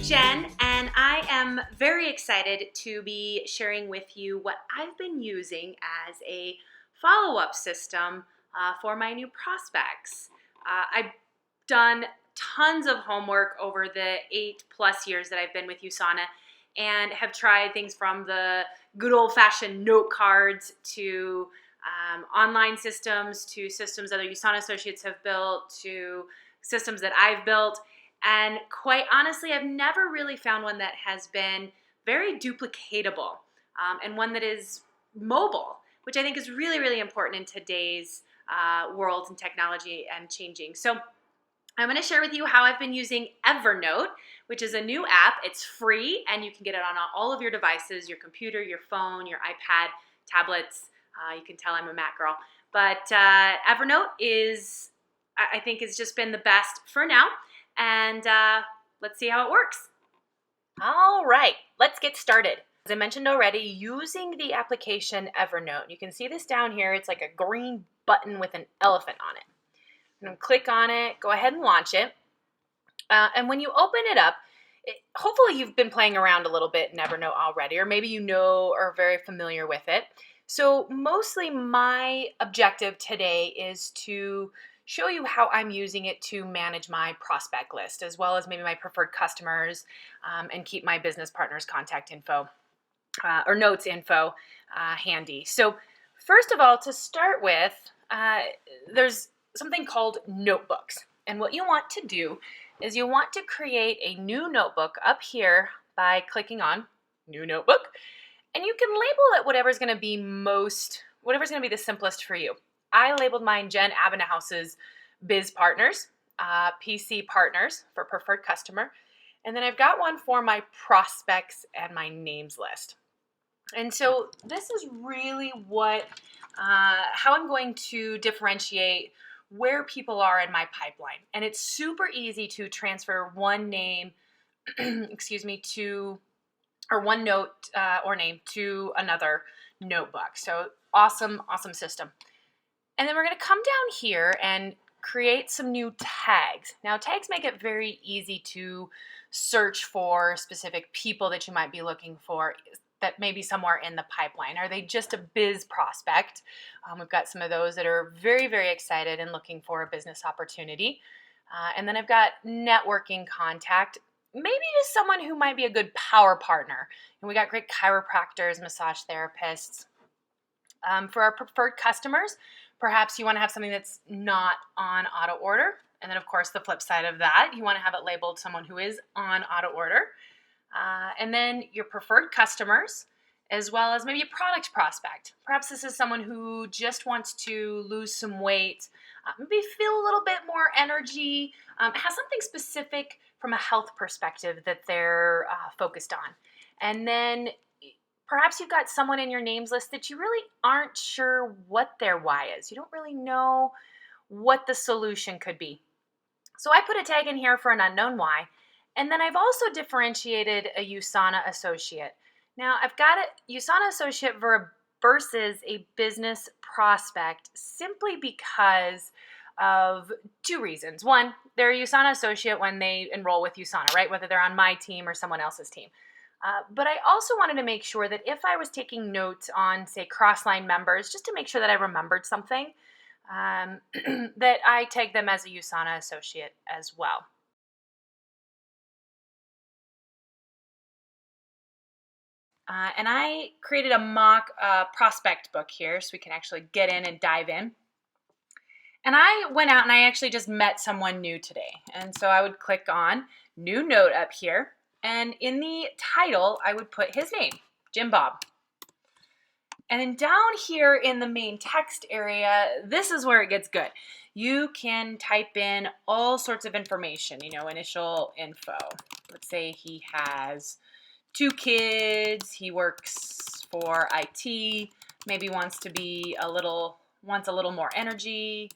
Jen, and I am very excited to be sharing with you what I've been using as a follow-up system for my new prospects. I've done tons of homework over the 8+ years that I've been with USANA and have tried things from the good old-fashioned note cards to online systems, to systems other USANA associates have built, to systems that I've built. And quite honestly, I've never really found one that has been very duplicatable and one that is mobile, which I think is really, really important in today's world and technology and changing. So I'm going to share with you how I've been using Evernote, which is a new app. It's free and you can get it on all of your devices, your computer, your phone, your iPad, tablets. You can tell I'm a Mac girl. But Evernote is, I think, has just been the best for now. And let's see how it works. All right, let's get started. As I mentioned already, using the application Evernote. You can see this down here. It's like a green button with an elephant on it. I'm going to click on it, go ahead and launch it. And when you open it up, hopefully you've been playing around a little bit in Evernote already, or maybe you know or are very familiar with it. So mostly my objective today is to show you how I'm using it to manage my prospect list, as well as maybe my preferred customers, and keep my business partners' contact info or notes info handy. So first of all, to start with, there's something called notebooks. And what you want to do is you want to create a new notebook up here by clicking on New Notebook. And you can label it whatever's going to be the simplest for you. I labeled mine Jen Abenhouse's Biz Partners, PC Partners for preferred customer. And then I've got one for my prospects and my names list. And so this is really how I'm going to differentiate where people are in my pipeline. And it's super easy to transfer one name, one note or name to another notebook. So awesome system. And then we're going to come down here and create some new tags. Now, tags make it very easy to search for specific people that you might be looking for that may be somewhere in the pipeline. Are they just a biz prospect? We've got some of those that are very, very excited and looking for a business opportunity. And then I've got networking contact, maybe just someone who might be a good power partner. And we got great chiropractors, massage therapists. For our preferred customers, perhaps you want to have something that's not on auto order. And then, of course, the flip side of that, you want to have it labeled someone who is on auto order. And then your preferred customers, as well as maybe a product prospect. Perhaps this is someone who just wants to lose some weight, maybe feel a little bit more energy, has something specific from a health perspective that they're focused on. And then perhaps you've got someone in your names list that you really aren't sure what their why is. You don't really know what the solution could be. So I put a tag in here for an unknown why. And then I've also differentiated a USANA associate. Now I've got a USANA associate versus a business prospect simply because of two reasons. One, they're a USANA associate when they enroll with USANA, right? Whether they're on my team or someone else's team. But I also wanted to make sure that if I was taking notes on, say, cross-line members, just to make sure that I remembered something, that I tag them as a USANA associate as well. And I created a mock prospect book here so we can actually get in and dive in. And I went out and I actually just met someone new today. And so I would click on New Note up here. And in the title, I would put his name, Jim Bob. And then down here in the main text area, this is where it gets good. You can type in all sorts of information, initial info. Let's say he has 2 kids, he works for IT, maybe wants a little more energy.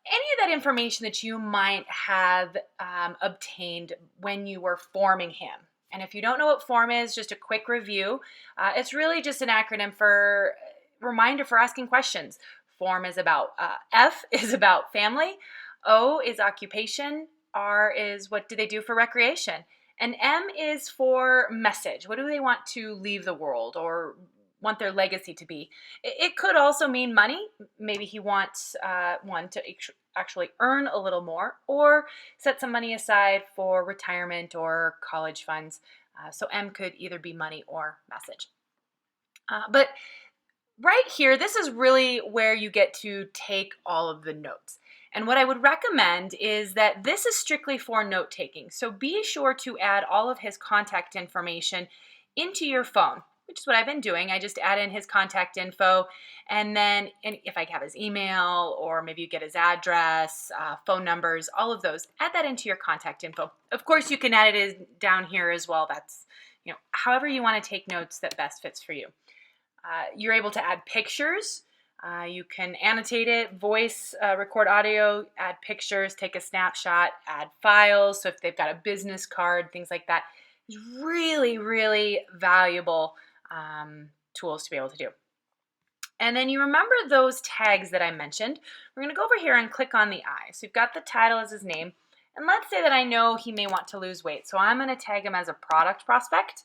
Any of that information that you might have obtained when you were forming him. And if you don't know what FORM is, just a quick review. It's really just an acronym for reminder for asking questions. FORM is about, F is about family, O is occupation, R is what do they do for recreation? And M is for message. What do they want to leave the world or want their legacy to be? It could also mean money. Maybe he wants one to actually earn a little more or set some money aside for retirement or college funds. So M could either be money or message. But right here, this is really where you get to take all of the notes. And what I would recommend is that this is strictly for note taking. So be sure to add all of his contact information into your phone, which is what I've been doing. I just add in his contact info, and then if I have his email or maybe you get his address, phone numbers, all of those, add that into your contact info. Of course, you can add it down here as well. That's, however you want to take notes that best fits for you. You're able to add pictures. You can annotate it, voice, record audio, add pictures, take a snapshot, add files. So if they've got a business card, things like that. It's really, really valuable tools to be able to do. And then you remember those tags that I mentioned. We're going to go over here and click on the I. So you've got the title as his name. And let's say that I know he may want to lose weight. So I'm going to tag him as a product prospect.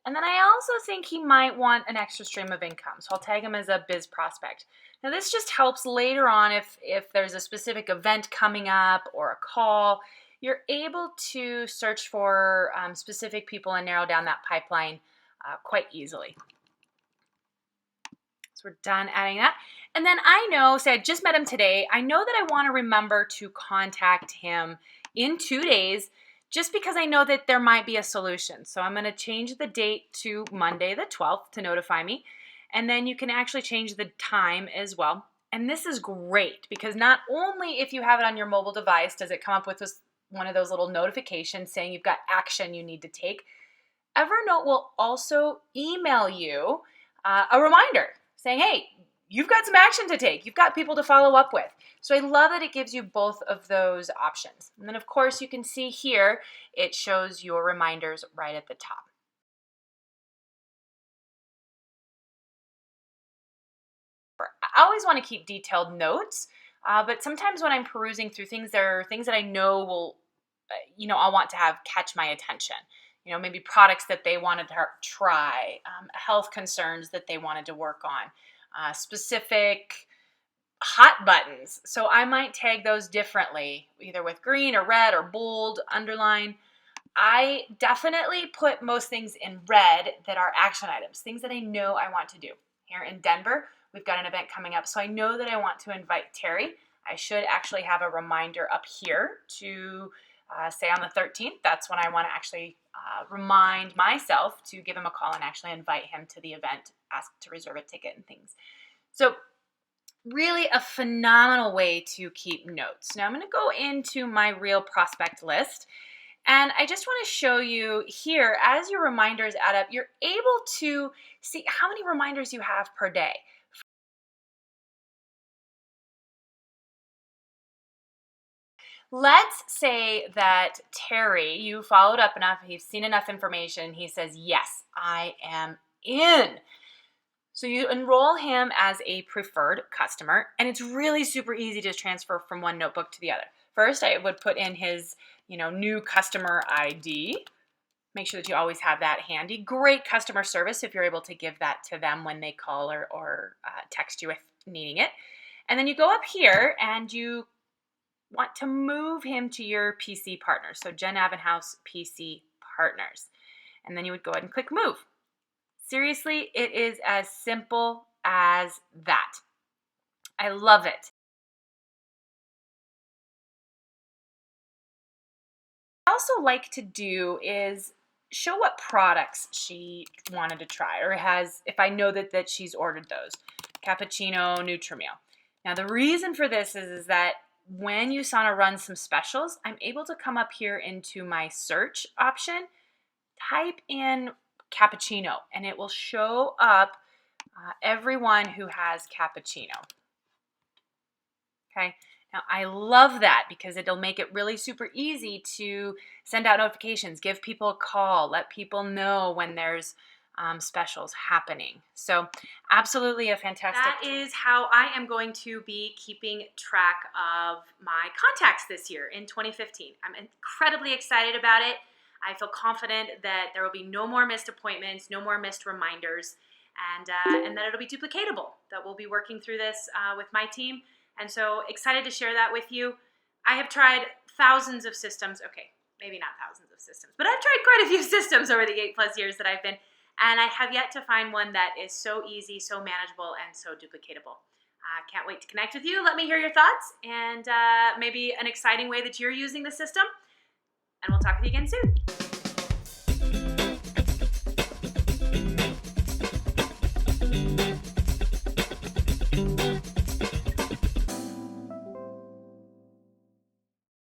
And then I also think he might want an extra stream of income. So I'll tag him as a biz prospect. Now this just helps later on if there's a specific event coming up or a call, you're able to search for specific people and narrow down that pipeline quite easily. So we're done adding that. And then I know, say I just met him today, I know that I want to remember to contact him in 2 days just because I know that there might be a solution. So I'm going to change the date to Monday the 12th to notify me. And then you can actually change the time as well. And this is great because not only if you have it on your mobile device does it come up with one of those little notifications saying you've got action you need to take, Evernote will also email you a reminder saying, hey, you've got some action to take. You've got people to follow up with. So I love that it gives you both of those options. And then of course you can see here, it shows your reminders right at the top. I always want to keep detailed notes, but sometimes when I'm perusing through things, there are things that I know will, I'll want to have catch my attention. Maybe products that they wanted to try, health concerns that they wanted to work on, specific hot buttons. So I might tag those differently, either with green or red or bold, underline. I definitely put most things in red that are action items, things that I know I want to do. Here in Denver, we've got an event coming up, so I know that I want to invite Terry. I should actually have a reminder up here to say on the 13th. That's when I want to actually remind myself to give him a call and actually invite him to the event, ask to reserve a ticket and things. So really a phenomenal way to keep notes. Now I'm going to go into my real prospect list. And I just want to show you here, as your reminders add up, you're able to see how many reminders you have per day. Let's say that Terry, you followed up enough, he's seen enough information, he says, yes, I am in. So you enroll him as a preferred customer, and it's really super easy to transfer from one notebook to the other. First, I would put in his, new customer ID. Make sure that you always have that handy. Great customer service if you're able to give that to them when they call or text you if needing it. And then you go up here and you want to move him to your PC partners. So Jen Abenhouse PC partners. And then you would go ahead and click move. Seriously, it is as simple as that. I love it. What I also like to do is show what products she wanted to try or has, if I know that she's ordered those. Cappuccino, Nutrimeal. Now the reason for this is that when USANA runs some specials, I'm able to come up here into my search option, type in cappuccino, and it will show up everyone who has cappuccino. Okay, now I love that because it'll make it really super easy to send out notifications, give people a call, let people know when there's specials happening. So absolutely a fantastic That is how I am going to be keeping track of my contacts this year in 2015. I'm incredibly excited about it. I feel confident that there will be no more missed appointments, no more missed reminders, and that it'll be duplicatable, that we'll be working through this with my team. And so excited to share that with you. I have tried thousands of systems. Okay, maybe not thousands of systems, but I've tried quite a few systems over the 8+ years that I've been, and I have yet to find one that is so easy, so manageable, and so duplicatable. Can't wait to connect with you. Let me hear your thoughts and maybe an exciting way that you're using the system. And we'll talk with you again soon.